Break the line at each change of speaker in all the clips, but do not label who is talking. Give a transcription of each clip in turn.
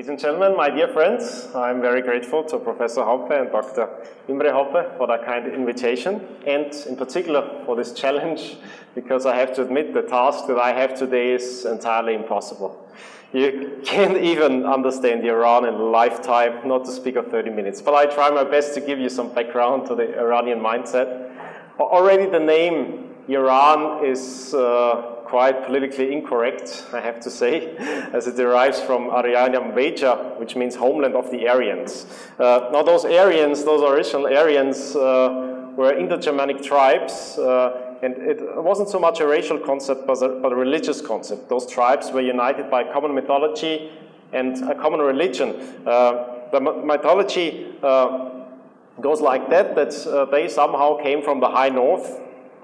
Ladies and gentlemen, my dear friends, I'm very grateful to Professor Hoppe and Dr. Imre Hoppe for that kind invitation, and in particular for this challenge, because I have to admit the task that I have today is entirely impossible. You can't even understand Iran in a lifetime, not to speak of 30 minutes. But I try my best to give you some background to the Iranian mindset. Already the name Iran is quite politically incorrect, I have to say, as it derives from Arianian Veja, which means homeland of the Aryans. Now those Aryans, those original Aryans, were Indo-Germanic tribes, and it wasn't so much a racial concept, but a religious concept. Those tribes were united by a common mythology and a common religion. The mythology goes like that they somehow came from the high north.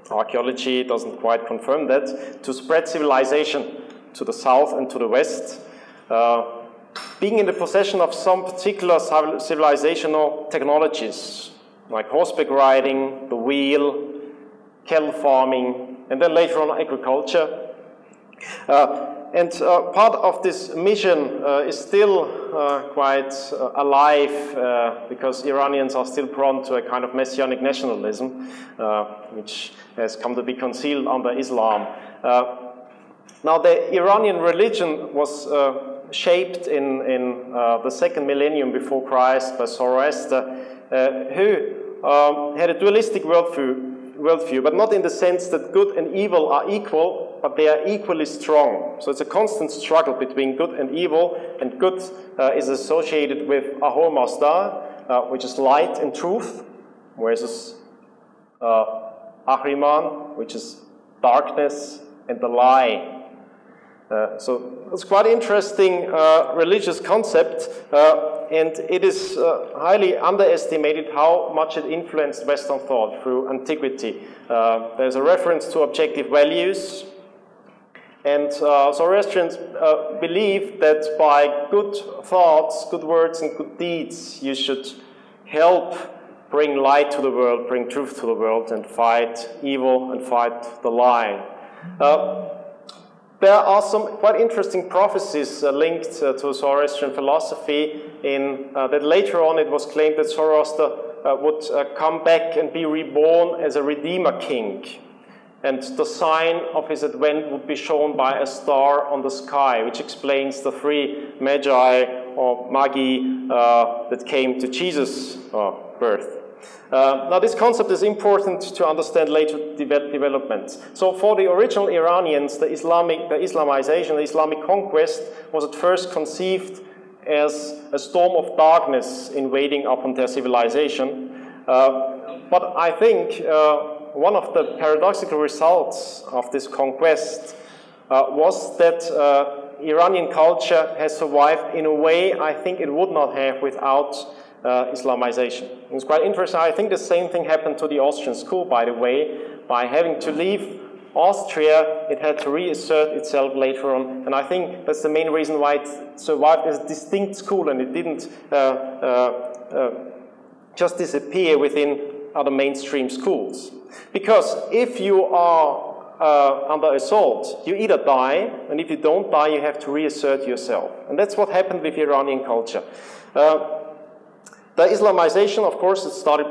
Archaeology doesn't quite confirm that, to spread civilization to the south and to the west, being in the possession of some particular civilizational technologies, like horseback riding, the wheel, cattle farming, and then later on agriculture. Part of this mission is still quite alive because Iranians are still prone to a kind of messianic nationalism, which has come to be concealed under Islam. Now, the Iranian religion was shaped in the second millennium before Christ by Zoroaster, who had a dualistic worldview, but not in the sense that good and evil are equal, but they are equally strong. So it's a constant struggle between good and evil, and good is associated with Ahur Mazda, which is light and truth, whereas Ahriman, which is darkness and the lie. So it's quite an interesting religious concept, and it is highly underestimated how much it influenced Western thought through antiquity. There's a reference to objective values, and Zoroastrians believe that by good thoughts, good words, and good deeds, you should help bring light to the world, bring truth to the world, and fight evil and fight the lie. There are some quite interesting prophecies linked to Zoroastrian philosophy in that later on it was claimed that Zoroaster would come back and be reborn as a redeemer king. And the sign of his advent would be shown by a star on the sky, which explains the three magi or magi that came to Jesus' birth. Now, this concept is important to understand later developments. So, for the original Iranians, the Islamization, the Islamic conquest, was at first conceived as a storm of darkness invading upon their civilization. But I think one of the paradoxical results of this conquest was that Iranian culture has survived in a way I think it would not have without Islamization. It's quite interesting. I think the same thing happened to the Austrian school, by the way. By having to leave Austria, it had to reassert itself later on. And I think that's the main reason why it survived as a distinct school and it didn't just disappear within other mainstream schools. Because if you are under assault, you either die, and if you don't die, you have to reassert yourself. And that's what happened with Iranian culture. The Islamization, of course, it started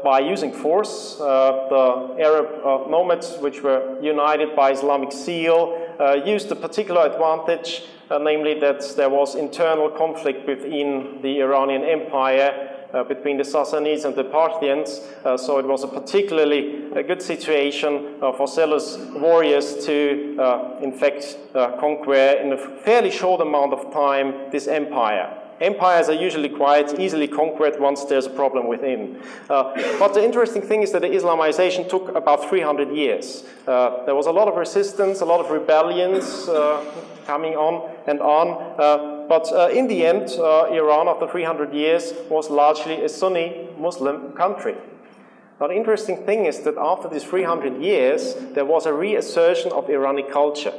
by using force. The Arab nomads, which were united by Islamic zeal, used a particular advantage, namely that there was internal conflict within the Iranian Empire, between the Sassanids and the Parthians, so it was a particularly good situation for zealous warriors to, in fact, conquer in a fairly short amount of time this empire. Empires are usually quite easily conquered once there's a problem within. But the interesting thing is that the Islamization took about 300 years. There was a lot of resistance, a lot of rebellions coming on and on. But in the end, Iran, after 300 years, was largely a Sunni Muslim country. Now, the interesting thing is that after these 300 years, there was a reassertion of Iranic culture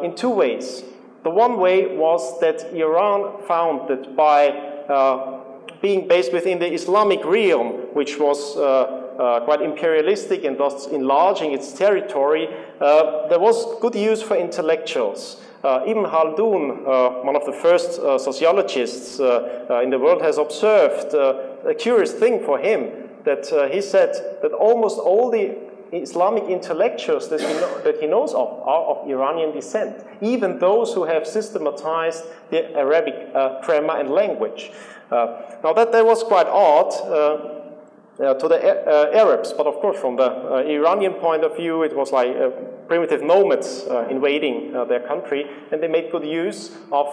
in two ways. The one way was that Iran found that by being based within the Islamic realm, which was quite imperialistic and thus enlarging its territory, there was good use for intellectuals. Ibn Khaldun, one of the first sociologists in the world, has observed a curious thing for him, that he said that almost all the Islamic intellectuals that he knows of are of Iranian descent, even those who have systematized the Arabic grammar and language. Now that was quite odd to the Arabs, but of course from the Iranian point of view it was like primitive nomads invading their country, and they made good use of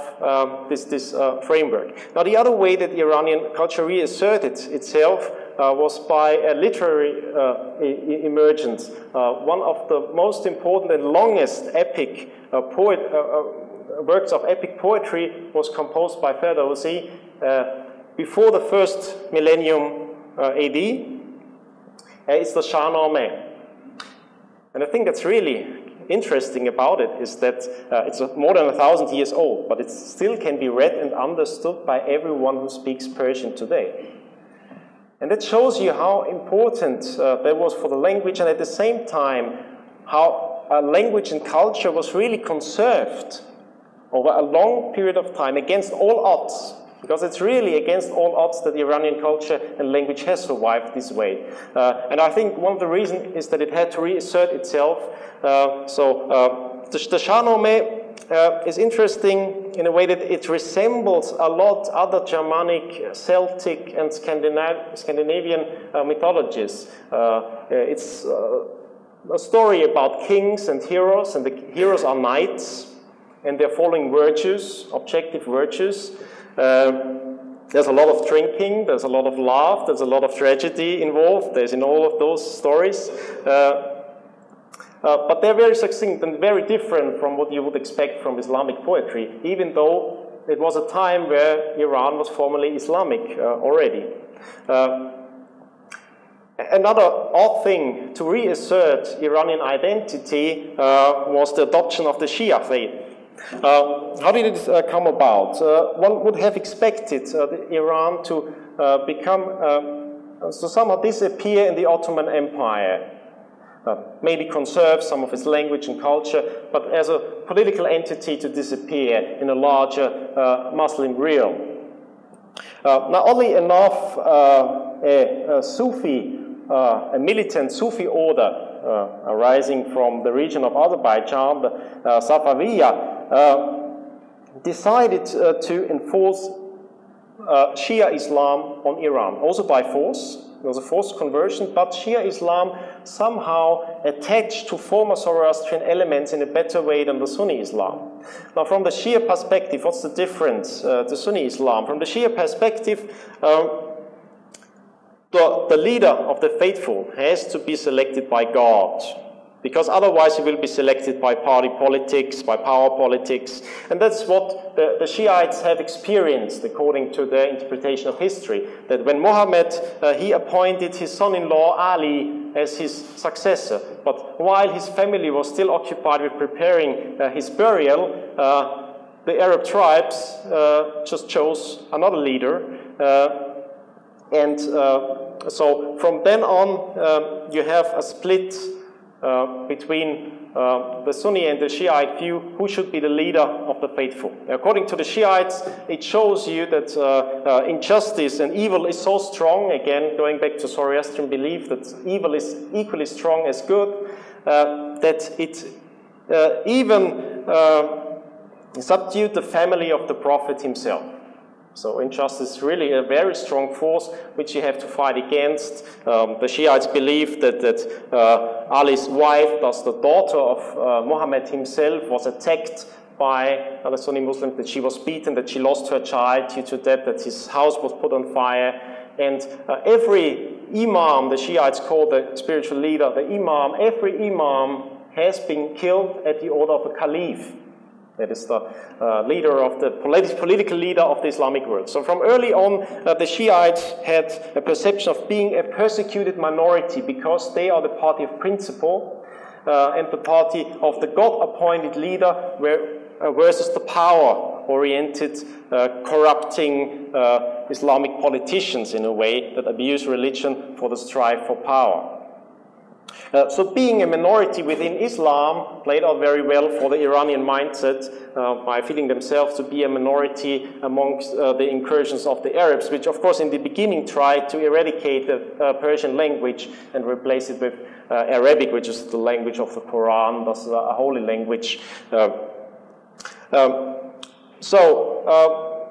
this framework. Now the other way that Iranian culture reasserted itself was by a literary emergence. One of the most important and longest epic works of epic poetry was composed by Ferdowsi before the first millennium AD. It's the Shahnameh. And the thing that's really interesting about it is that it's more than 1,000 years old, but it still can be read and understood by everyone who speaks Persian today. And that shows you how important that was for the language, and at the same time how language and culture was really conserved over a long period of time against all odds. Because it's really against all odds that Iranian culture and language has survived this way. And I think one of the reasons is that it had to reassert itself. The Shahnameh is interesting in a way that it resembles a lot other Germanic, Celtic, and Scandinavian mythologies. It's a story about kings and the heroes are knights, and they're following virtues, objective virtues. There's a lot of drinking, there's a lot of love, there's a lot of tragedy involved, there's in all of those stories. But they're very succinct and very different from what you would expect from Islamic poetry, even though it was a time where Iran was formally Islamic already. Another odd thing to reassert Iranian identity was the adoption of the Shia faith. How did it come about? One would have expected Iran to to somehow disappear in the Ottoman Empire. Maybe conserve some of its language and culture, but as a political entity to disappear in a larger Muslim realm. Now, oddly enough, a militant Sufi order arising from the region of Azerbaijan, the Safaviya, decided to enforce Shia Islam on Iran, also by force. It was a forced conversion, but Shia Islam somehow attached to former Zoroastrian elements in a better way than the Sunni Islam. Now, from the Shia perspective, what's the difference to Sunni Islam? From the Shia perspective, the leader of the faithful has to be selected by God, because otherwise he will be selected by party politics, by power politics, and that's what the Shiites have experienced according to their interpretation of history, that when Muhammad, he appointed his son-in-law Ali as his successor, but while his family was still occupied with preparing his burial, the Arab tribes just chose another leader, and so from then on you have a split between the Sunni and the Shiite view, who should be the leader of the faithful. According to the Shiites, it shows you that injustice and evil is so strong, again, going back to Zoroastrian belief that evil is equally strong as good, that it even subdued the family of the Prophet himself. So injustice is really a very strong force which you have to fight against. The Shiites believe that Ali's wife, thus the daughter of Muhammad himself, was attacked by the Sunni Muslims, that she was beaten, that she lost her child due to that his house was put on fire. And every imam, the Shiites call the spiritual leader, the imam, every imam has been killed at the order of a caliph. That is the leader of the political leader of the Islamic world. So from early on, the Shiites had a perception of being a persecuted minority because they are the party of principle and the party of the God-appointed leader versus the power-oriented, corrupting Islamic politicians in a way that abuse religion for the strive for power. So being a minority within Islam played out very well for the Iranian mindset by feeling themselves to be a minority amongst the incursions of the Arabs, which of course in the beginning tried to eradicate the Persian language and replace it with Arabic, which is the language of the Quran, thus a holy language.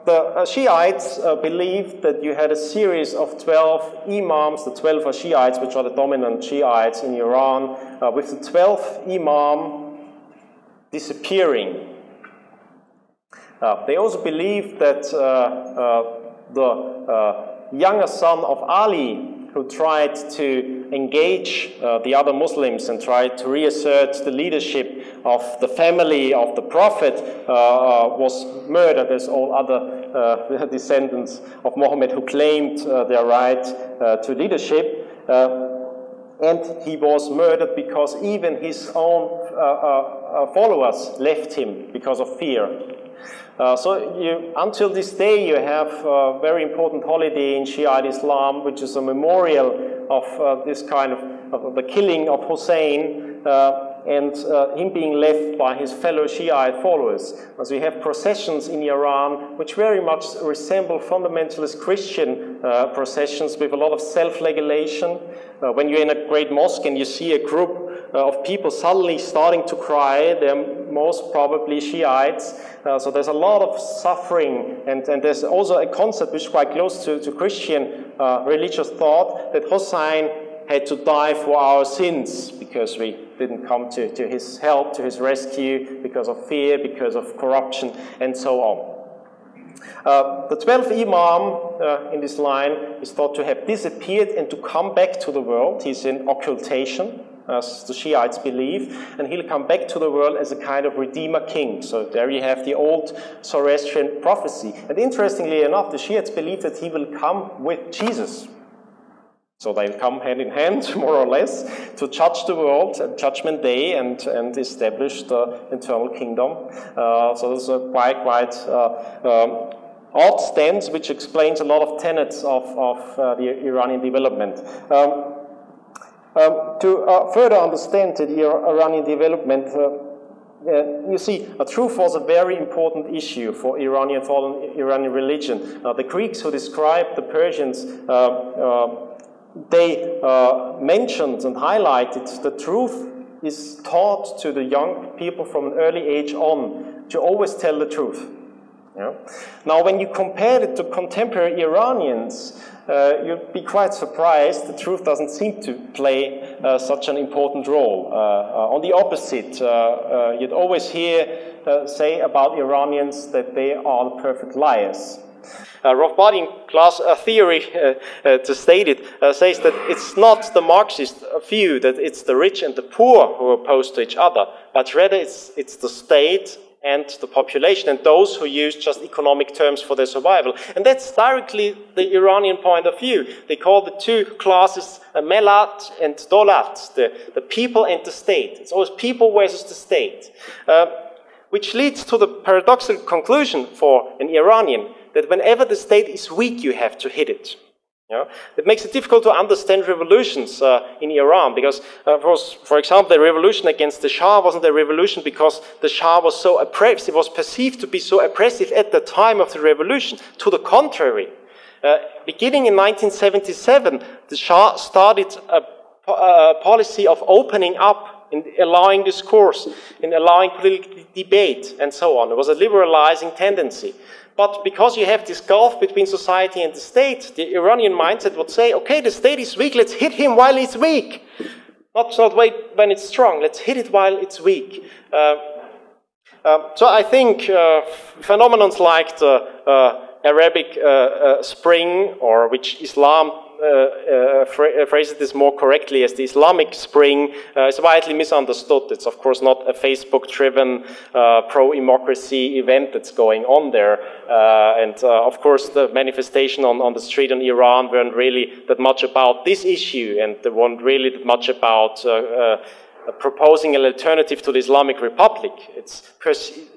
The Shiites believed that you had a series of 12 imams, the 12 are Shiites, which are the dominant Shiites in Iran, with the 12th imam disappearing. They also believed that the younger son of Ali, who tried to engage the other Muslims and tried to reassert the leadership of the family of the Prophet, was murdered as all other descendants of Muhammad who claimed their right to leadership. And he was murdered because even his own followers left him because of fear. Until this day, you have a very important holiday in Shiite Islam, which is a memorial of this kind of the killing of Hussein and him being left by his fellow Shiite followers. As we have processions in Iran, which very much resemble fundamentalist Christian processions with a lot of self-flagellation. When you're in a great mosque and you see a group of people suddenly starting to cry, they're most probably Shiites. So there's a lot of suffering, and there's also a concept which is quite close to Christian religious thought, that Hussein had to die for our sins because we didn't come to his help, to his rescue, because of fear, because of corruption, and so on. The 12th Imam in this line is thought to have disappeared and to come back to the world. He's in occultation, as the Shiites believe, and he'll come back to the world as a kind of redeemer king. So there you have the old Zoroastrian prophecy. And interestingly enough, the Shiites believe that he will come with Jesus. So they'll come hand in hand, more or less, to judge the world at Judgment Day and establish the eternal kingdom. So this is a quite odd stance, which explains a lot of tenets of the Iranian development. To further understand the Iranian development, you see, truth was a very important issue for Iranian religion. The Greeks who described the Persians, they mentioned and highlighted the truth is taught to the young people from an early age on to always tell the truth. Yeah. Now, when you compare it to contemporary Iranians, you'd be quite surprised. The truth doesn't seem to play such an important role. On the opposite, you'd always hear say about Iranians that they are the perfect liars. Rothbardian class theory, to state it, says that it's not the Marxist view that it's the rich and the poor who are opposed to each other, but rather it's the state and the population and those who use just economic terms for their survival. And that's directly the Iranian point of view. They call the two classes Melat and Dolat, the people and the state. It's always people versus the state, which leads to the paradoxical conclusion for an Iranian that whenever the state is weak, you have to hit it. Yeah? It makes it difficult to understand revolutions in Iran because, for example, the revolution against the Shah wasn't a revolution because the Shah was so oppressive. It was perceived to be so oppressive at the time of the revolution. To the contrary, beginning in 1977, the Shah started a policy of opening up, in allowing discourse, in allowing political debate, and so on. It was a liberalizing tendency. But because you have this gulf between society and the state, the Iranian mindset would say, okay, the state is weak, let's hit him while it's weak. Not wait when it's strong, let's hit it while it's weak. So I think phenomena like the Arabic Spring, or which Islam phrases this more correctly as the Islamic Spring, is widely misunderstood. It's of course not a Facebook-driven pro-democracy event that's going on there. And of course the manifestation on the street in Iran weren't really that much about this issue, and they weren't really that much about proposing an alternative to the Islamic Republic.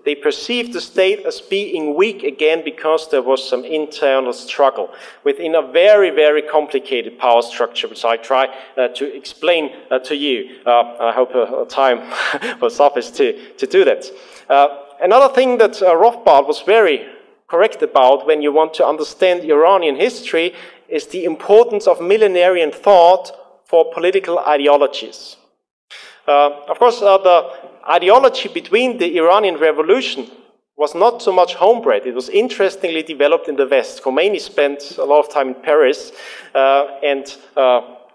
They perceived the state as being weak again because there was some internal struggle within a very, very complicated power structure, which I try to explain to you. I hope time will suffice to do that. Another thing that Rothbard was very correct about when you want to understand Iranian history is the importance of millenarian thought for political ideologies. Of course, the ideology between the Iranian Revolution was not so much homebred. It was interestingly developed in the West. Khomeini spent a lot of time in Paris, and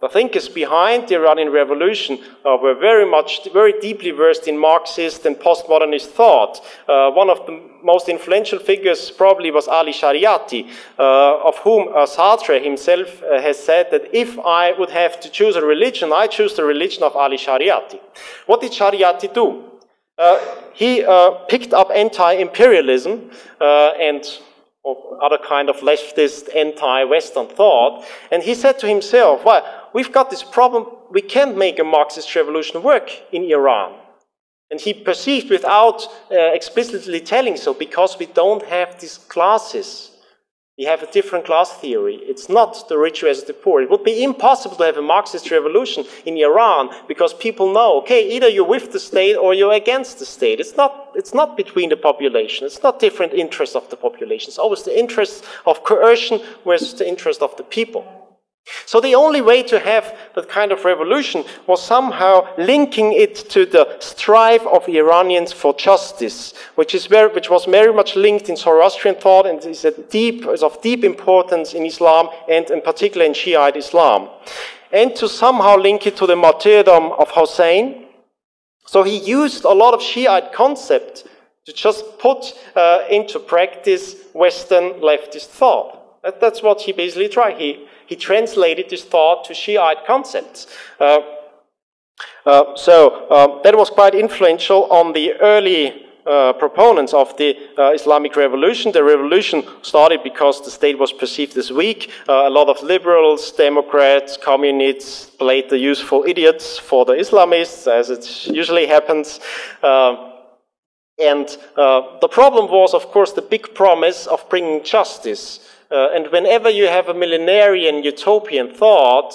the thinkers behind the Iranian Revolution were very deeply versed in Marxist and postmodernist thought. One of the most influential figures probably was Ali Shariati, of whom Sartre himself has said that if I would have to choose a religion, I choose the religion of Ali Shariati. What did Shariati do? He picked up anti-imperialism and other kind of leftist, anti-Western thought, and he said to himself, well, we've got this problem, we can't make a Marxist revolution work in Iran. And he perceived without explicitly telling so, because we don't have these classes. We have a different class theory. It's not the rich versus the poor. It would be impossible to have a Marxist revolution in Iran because people know, okay, either you're with the state or you're against the state. It's not between the population. It's not different interests of the population. It's always the interests of coercion versus the interest of the people. So the only way to have that kind of revolution was somehow linking it to the strive of Iranians for justice, which was very much linked in Zoroastrian thought and is of deep importance in Islam and in particular in Shiite Islam. And to somehow link it to the martyrdom of Hussein. So he used a lot of Shiite concept to just put into practice Western leftist thought. That's what he basically tried. He translated this thought to Shiite concepts. That was quite influential on the early proponents of the Islamic Revolution. The revolution started because the state was perceived as weak. A lot of liberals, Democrats, communists played the useful idiots for the Islamists, as it usually happens. And the problem was, of course, the big promise of bringing justice. And whenever you have a millenarian utopian thought,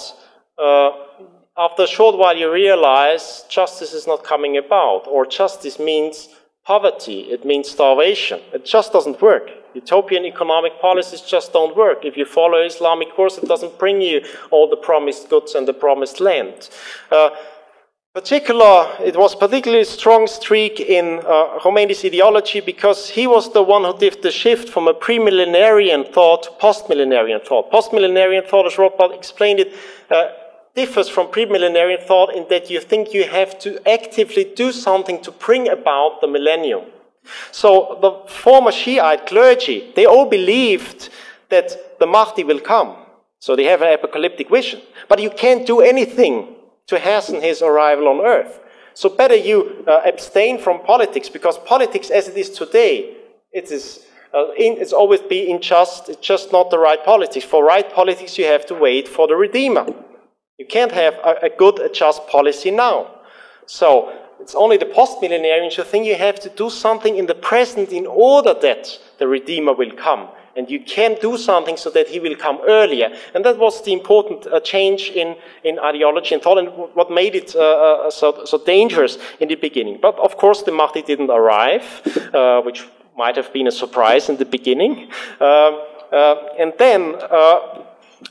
after a short while you realize justice is not coming about, or justice means poverty, it means starvation. It just doesn't work. Utopian economic policies just don't work. If you follow Islamic course, it doesn't bring you all the promised goods and the promised land. It was particularly strong streak in Khomeini's ideology because he was the one who did the shift from a pre-millenarian thought to post-millenarian thought. Post-millenarian thought, as Rothbard explained it, differs from pre-millenarian thought in that you think you have to actively do something to bring about the millennium. So the former Shiite clergy, they all believed that the Mahdi will come. So they have an apocalyptic vision. But you can't do anything to hasten his arrival on earth. So better you abstain from politics, because politics as it is today, it's always be unjust, it's just not the right politics. For right politics you have to wait for the Redeemer. You can't have a good, a just policy now. So it's only the post-millenarians who think you have to do something in the present in order that the Redeemer will come. And you can do something so that he will come earlier. And that was the important change in ideology and thought, and what made it so dangerous in the beginning. But of course the Mahdi didn't arrive, which might have been a surprise in the beginning. And then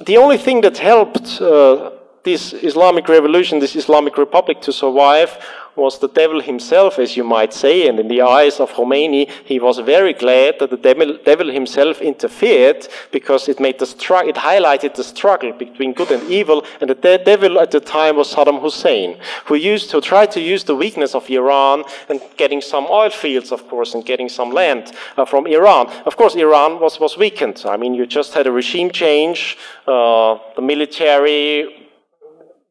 the only thing that helped this Islamic revolution, this Islamic Republic to survive was the devil himself, as you might say, and in the eyes of Khomeini, he was very glad that the devil himself interfered because it highlighted the struggle between good and evil, and the devil at the time was Saddam Hussein, who tried to use the weakness of Iran and getting some oil fields, of course, and getting some land from Iran. Of course, Iran was weakened. I mean, you just had a regime change, the military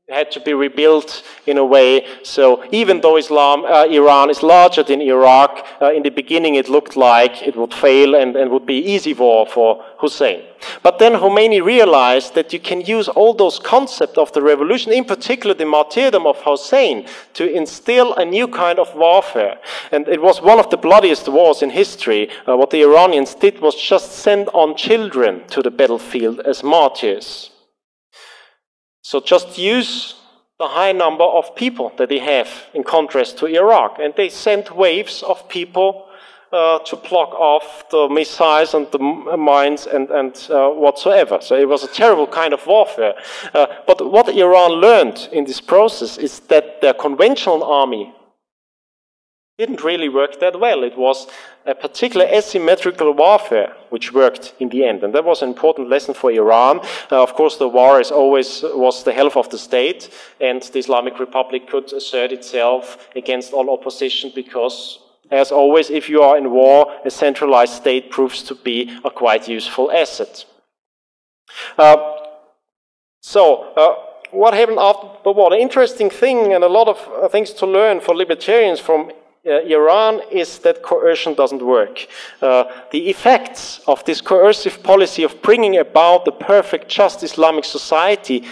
had to be rebuilt in a way. So even though Iran is larger than Iraq, in the beginning it looked like it would fail and would be easy war for Hussein. But then Khomeini realized that you can use all those concepts of the revolution, in particular the martyrdom of Hussein, to instill a new kind of warfare. And it was one of the bloodiest wars in history. What the Iranians did was just send on children to the battlefield as martyrs. So just use the high number of people that they have in contrast to Iraq. And they sent waves of people to block off the missiles and the mines and whatsoever. So it was a terrible kind of warfare. But what Iran learned in this process is that their conventional army didn't really work that well. It was a particular asymmetrical warfare which worked in the end. And that was an important lesson for Iran. Of course, the war as always was the health of the state, and the Islamic Republic could assert itself against all opposition because, as always, if you are in war, a centralized state proves to be a quite useful asset. What happened after the war? The interesting thing, and a lot of things to learn for libertarians from Iran, is that coercion doesn't work. The effects of this coercive policy of bringing about the perfect, just Islamic society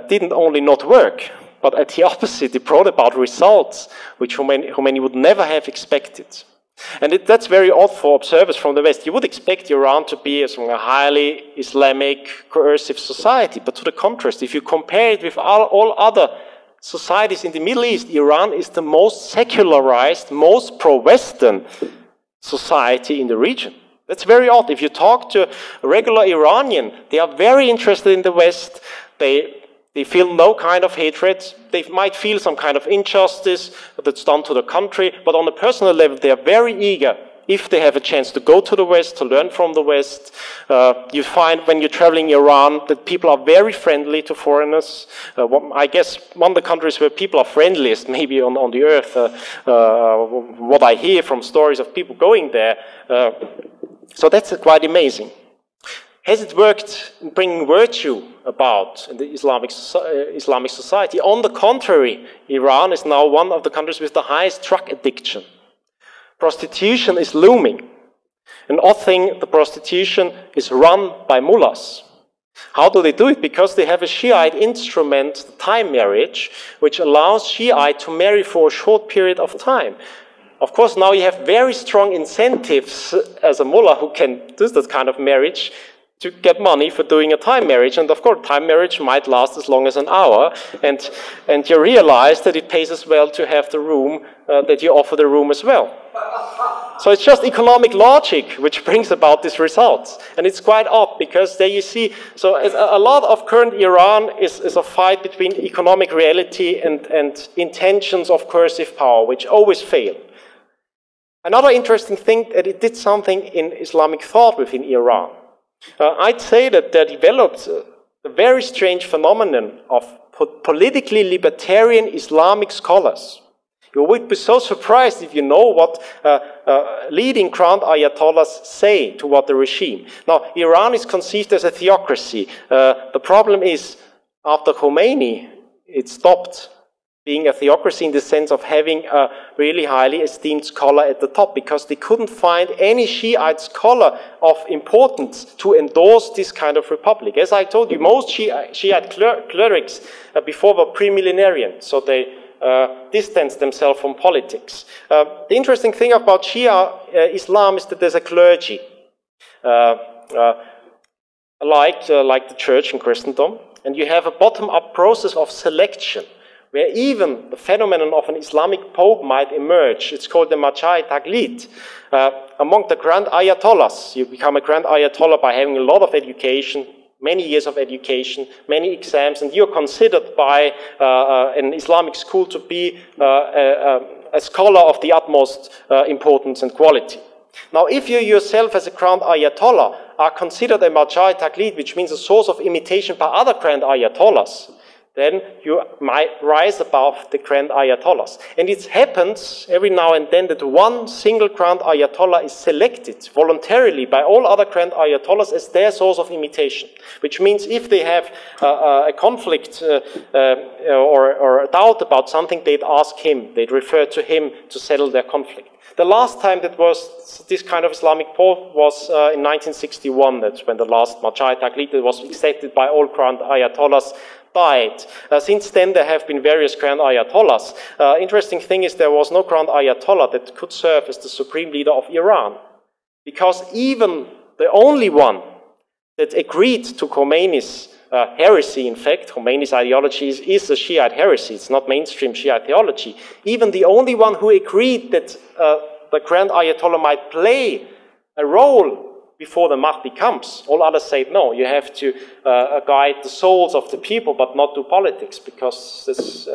didn't only not work, but at the opposite, it brought about results which Khomeini would never have expected. And that's very odd for observers from the West. You would expect Iran to be a highly Islamic, coercive society, but to the contrast, if you compare it with all other societies in the Middle East, Iran is the most secularized, most pro-Western society in the region. That's very odd. If you talk to a regular Iranian, they are very interested in the West. They feel no kind of hatred. They might feel some kind of injustice that's done to the country, but on a personal level, they are very eager, if they have a chance to go to the West, to learn from the West. You find when you're traveling Iran that people are very friendly to foreigners. I guess one of the countries where people are friendliest maybe on the earth, what I hear from stories of people going there. So that's quite amazing. Has it worked in bringing virtue about in the Islamic society? On the contrary, Iran is now one of the countries with the highest drug addiction. Prostitution is looming. An odd thing, the prostitution is run by mullahs. How do they do it? Because they have a Shiite instrument, the time marriage, which allows Shiite to marry for a short period of time. Of course, now you have very strong incentives as a mullah who can do that kind of marriage to get money for doing a time marriage. And of course, time marriage might last as long as an hour. And you realize that it pays as well to have the room, that you offer the room as well. So it's just economic logic which brings about these results. And it's quite odd because there you see, so a lot of current Iran is a fight between economic reality and intentions of coercive power, which always fail. Another interesting thing that it did something in Islamic thought within Iran. I'd say that there developed a very strange phenomenon of politically libertarian Islamic scholars. You would be so surprised if you know what leading Grand Ayatollahs say toward the regime. Now, Iran is conceived as a theocracy. The problem is, after Khomeini, it stopped being a theocracy in the sense of having a really highly esteemed scholar at the top, because they couldn't find any Shiite scholar of importance to endorse this kind of republic. As I told you, most Shiite clerics before were pre-millenarian, so they distanced themselves from politics. The interesting thing about Shia Islam is that there's a clergy, like the church in Christendom, and you have a bottom-up process of selection, where even the phenomenon of an Islamic pope might emerge. It's called the Majai Taglid. Among the Grand Ayatollahs, you become a Grand Ayatollah by having a lot of education, many years of education, many exams, and you're considered by an Islamic school to be a scholar of the utmost importance and quality. Now, if you yourself as a Grand Ayatollah are considered a Majai Taglid, which means a source of imitation by other Grand Ayatollahs, then you might rise above the Grand Ayatollahs. And it happens every now and then that one single Grand Ayatollah is selected voluntarily by all other Grand Ayatollahs as their source of imitation. Which means if they have a conflict or a doubt about something, they'd ask him, they'd refer to him to settle their conflict. The last time that was this kind of Islamic poll was in 1961. That's when the last Rahim Taghizadegan was accepted by all Grand Ayatollahs died. Since then, there have been various Grand Ayatollahs. Interesting thing is there was no Grand Ayatollah that could serve as the supreme leader of Iran. Because even the only one that agreed to Khomeini's heresy, in fact, Khomeini's ideology is a Shiite heresy, it's not mainstream Shiite theology. Even the only one who agreed that the Grand Ayatollah might play a role before the Mahdi comes, all others say, no, you have to guide the souls of the people, but not do politics, because this,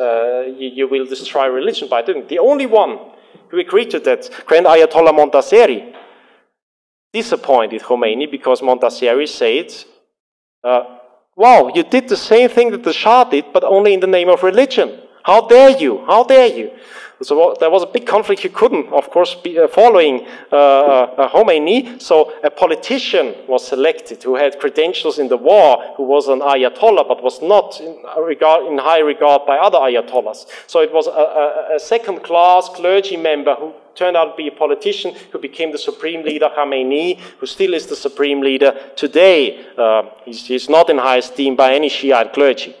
you will destroy religion by doing it. The only one who agreed to that, Grand Ayatollah Montaseri, disappointed Khomeini, because Montaseri said, wow, you did the same thing that the Shah did, but only in the name of religion. How dare you? How dare you? So there was a big conflict. You couldn't, of course, be following Khomeini. So a politician was selected who had credentials in the war, who was an Ayatollah, but was not in high regard by other Ayatollahs. So it was a second-class clergy member who turned out to be a politician, who became the supreme leader, Khamenei, who still is the supreme leader today. He's not in high esteem by any Shiite clergy.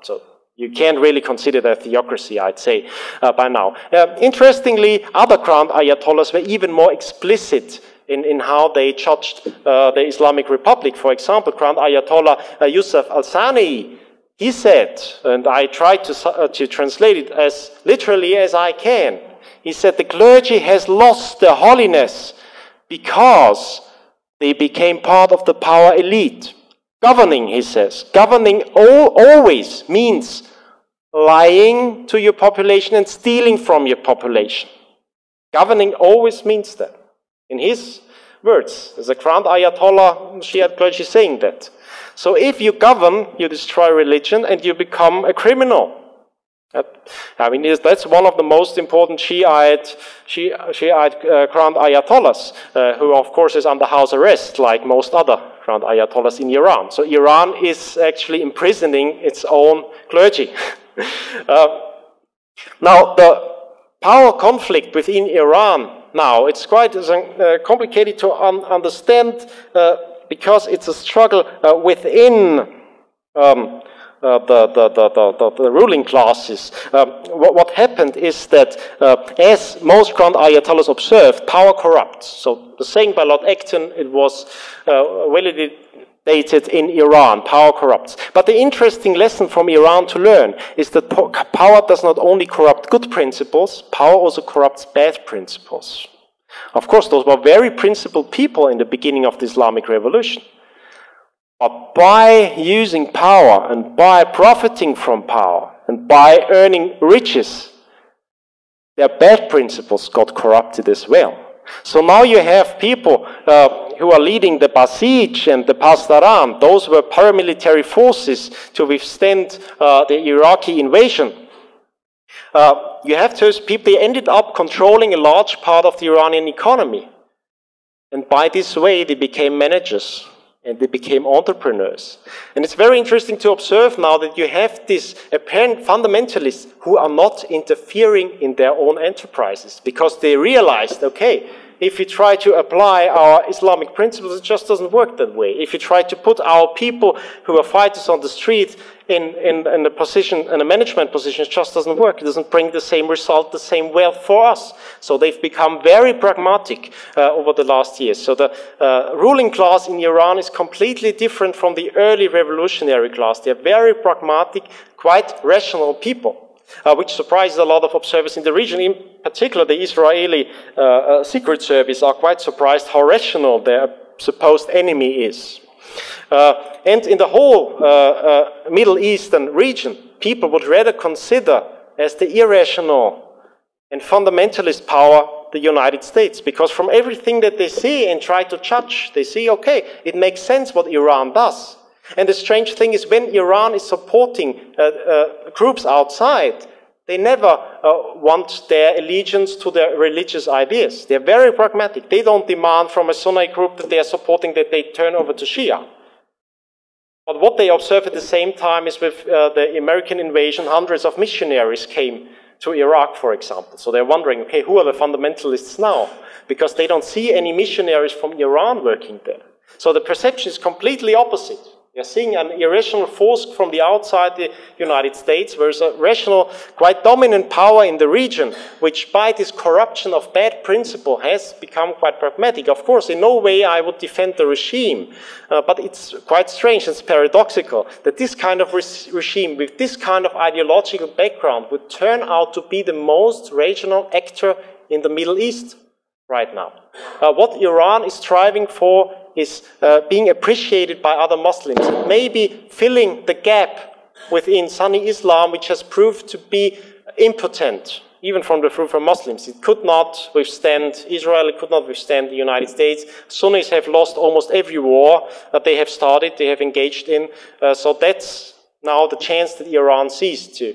So you can't really consider that theocracy, I'd say, by now. Interestingly, other Grand Ayatollahs were even more explicit in how they judged the Islamic Republic. For example, Grand Ayatollah Yusuf al-Sanei, he said, and I tried to translate it as literally as I can, he said the clergy has lost their holiness because they became part of the power elite. Governing, he says, governing always means lying to your population and stealing from your population. Governing always means that. In his words, there's a Grand Ayatollah Shiite clergy saying that. So if you govern, you destroy religion and you become a criminal. I mean, that's one of the most important Shiite Grand Ayatollahs, who of course is under house arrest, like most other Grand Ayatollahs in Iran. So Iran is actually imprisoning its own clergy. Now, the power conflict within Iran now, it's quite complicated to understand because it's a struggle within the ruling classes. What happened is that, as most Grand Ayatollahs observed, power corrupts. So the saying by Lord Acton, it was validated in Iran, power corrupts. But the interesting lesson from Iran to learn is that power does not only corrupt good principles, power also corrupts bad principles. Of course, those were very principled people in the beginning of the Islamic Revolution. But by using power and by profiting from power and by earning riches, their bad principles got corrupted as well. So now you have people who are leading the Basij and the Pasdaran. Those were paramilitary forces to withstand the Iraqi invasion. You have those people, they ended up controlling a large part of the Iranian economy. And by this way, they became managers. And they became entrepreneurs. And it's very interesting to observe now that you have these apparent fundamentalists who are not interfering in their own enterprises because they realized, okay, if we try to apply our Islamic principles, it just doesn't work that way. If we try to put our people who are fighters on the street in a position, in a management position, it just doesn't work. It doesn't bring the same result, the same wealth for us. So they've become very pragmatic over the last years. So the ruling class in Iran is completely different from the early revolutionary class. They're very pragmatic, quite rational people. Which surprises a lot of observers in the region. In particular, the Israeli Secret Service are quite surprised how rational their supposed enemy is. And in the whole Middle Eastern region, people would rather consider as the irrational and fundamentalist power the United States. Because from everything that they see and try to judge, they see, okay, it makes sense what Iran does. And the strange thing is when Iran is supporting groups outside, they never want their allegiance to their religious ideas. They're very pragmatic. They don't demand from a Sunni group that they are supporting that they turn over to Shia. But what they observe at the same time is with the American invasion, hundreds of missionaries came to Iraq, for example. So they're wondering, okay, who are the fundamentalists now? Because they don't see any missionaries from Iran working there. So the perception is completely opposite. You're seeing an irrational force from the outside the United States, whereas a rational, quite dominant power in the region, which by this corruption of bad principle has become quite pragmatic. Of course, in no way I would defend the regime, but it's quite strange, it's paradoxical, that this kind of regime with this kind of ideological background would turn out to be the most regional actor in the Middle East right now. What Iran is striving for is being appreciated by other Muslims, and maybe filling the gap within Sunni Islam, which has proved to be impotent, even from Muslims. It could not withstand Israel, it could not withstand the United States. Sunnis have lost almost every war that they have started, they have engaged in. So that's now the chance that Iran sees to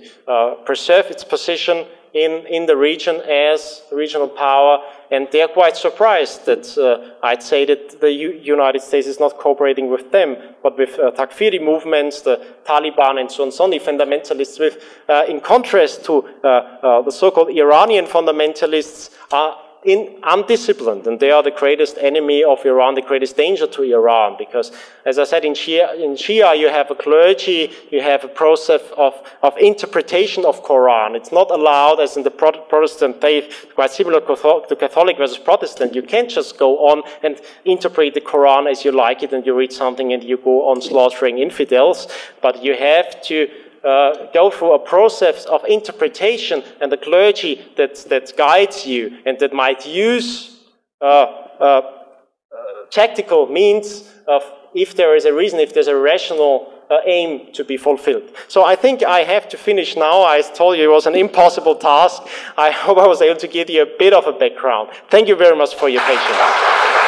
preserve its position in the region as a regional power, and they're quite surprised that I'd say that the United States is not cooperating with them, but with Takfiri movements, the Taliban and so on, Sunni fundamentalists, with, in contrast to the so-called Iranian fundamentalists, are undisciplined, and they are the greatest enemy of Iran, the greatest danger to Iran, because, as I said, in Shia you have a clergy, you have a process of interpretation of Quran. It's not allowed, as in the Protestant faith, quite similar to Catholic versus Protestant. You can't just go on and interpret the Quran as you like it, and you read something and you go on slaughtering infidels, but you have to go through a process of interpretation, and the clergy that guides you and that might use tactical means of if there is a reason, if there's a rational aim to be fulfilled. So I think I have to finish now. I told you it was an impossible task. I hope I was able to give you a bit of a background. Thank you very much for your patience.